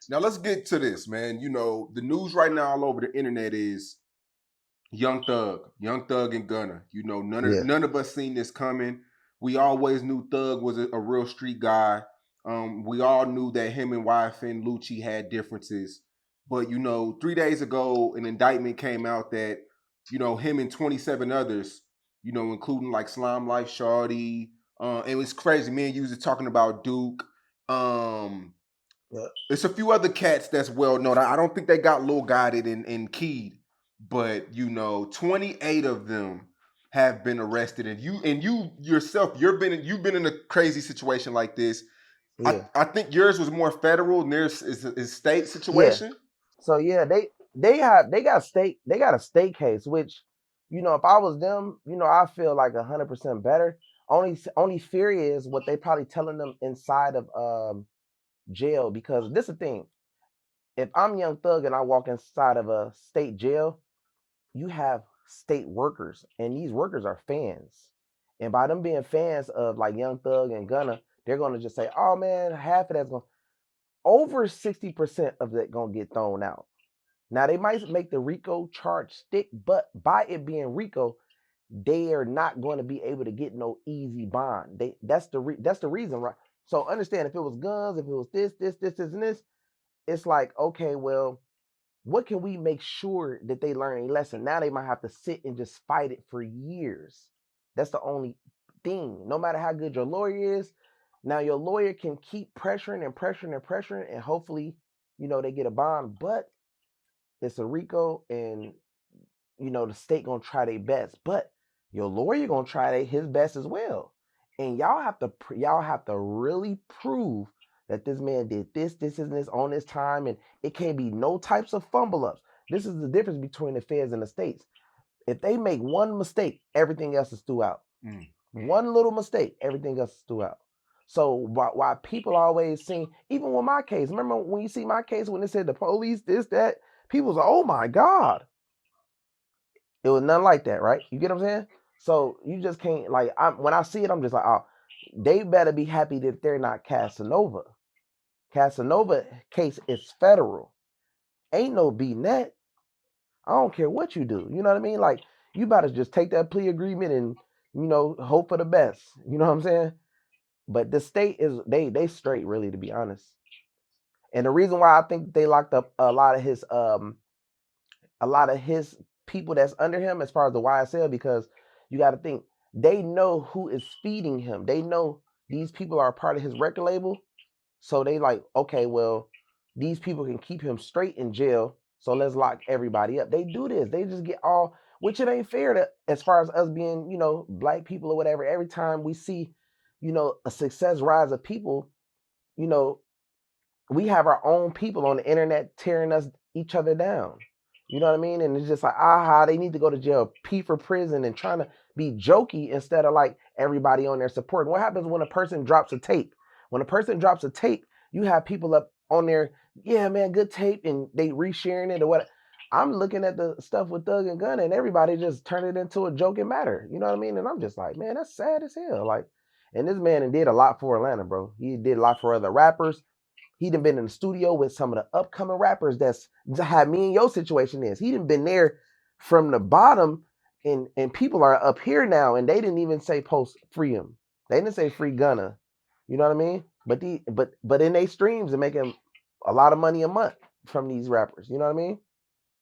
Now let's get to this, man. You know, the news right now all over the internet is Young Thug and Gunna. You know, Yeah, none of us seen this coming. We always knew Thug was a real street guy. We all knew that him and YFN Lucci had differences. But you know, 3 days ago, an indictment came out that him and 27 others, including like Slime Life Shawty. It was crazy. Me and you was talking about Duke. Um, yeah, it's a few other cats that's well known. I don't think they got Lil Guided and Keyed, but 28 of them have been arrested, and you yourself, you've been in a crazy situation like this. yeah, I think yours was more federal, and theirs is state yeah. situation. So yeah, they got a state case, which if I was them, I feel like 100% better. Only fear is what they probably telling them inside of jail, because this is the thing. If I'm Young Thug and I walk inside of a state jail, you have state workers, and these workers are fans. And by them being fans of like Young Thug and Gunna, they're gonna just say, "Oh man, half of that's going over 60% of that gonna get thrown out." Now they might make the RICO charge stick, but by it being RICO, they are not going to be able to get no easy bond. That's the reason, right? So understand, if it was guns, if it was this, and this, it's like, okay, well, what can we make sure that they learn a lesson? Now they might have to sit and just fight it for years. That's the only thing. No matter how good your lawyer is, now your lawyer can keep pressuring and pressuring and pressuring, and hopefully, they get a bond. But it's a RICO, and the state gonna try their best, but your lawyer gonna try his best as well. And y'all have to really prove that this man did this, and this on this time, and it can't be no types of fumble ups. This is the difference between the feds and the states. If they make one mistake, everything else is throughout. Mm. One little mistake, everything else is throughout. So why people always see, even with my case, remember when you see my case when they said the police, this, that, people was like, oh my God. It was nothing like that, right? You get what I'm saying? So you just can't, like, when I see it, I'm just like, oh, they better be happy that they're not Casanova. Casanova case is federal. Ain't no beating that. I don't care what you do. You know what I mean? Like, you better just take that plea agreement and hope for the best. You know what I'm saying? But the state is, they straight, really, to be honest. And the reason why I think they locked up a lot of his people that's under him as far as the YSL, because you got to think, they know who is feeding him. They know these people are a part of his record label. So they like, okay, well, these people can keep him straight in jail. So let's lock everybody up. They do this. They just get all, which it ain't fair to, as far as us being, black people or whatever. Every time we see, a success rise of people, you know, we have our own people on the internet tearing us each other down. You know what I mean? And it's just like, aha, they need to go to jail, pee for prison, and trying to be jokey instead of like everybody on there supporting. What happens when a person drops a tape? When a person drops a tape, you have people up on there, yeah, man, good tape, and they resharing it or what. I'm looking at the stuff with Thug and Gunna, and everybody just turned it into a joking matter. You know what I mean? And I'm just like, man, that's sad as hell. Like, and this man did a lot for Atlanta, bro. He did a lot for other rappers. He done been in the studio with some of the upcoming rappers that's how me and your situation is. He done been there from the bottom, and people are up here now, and they didn't even say post free him. They didn't say free Gunna. You know what I mean? But in their streams, they're making a lot of money a month from these rappers. You know what I mean?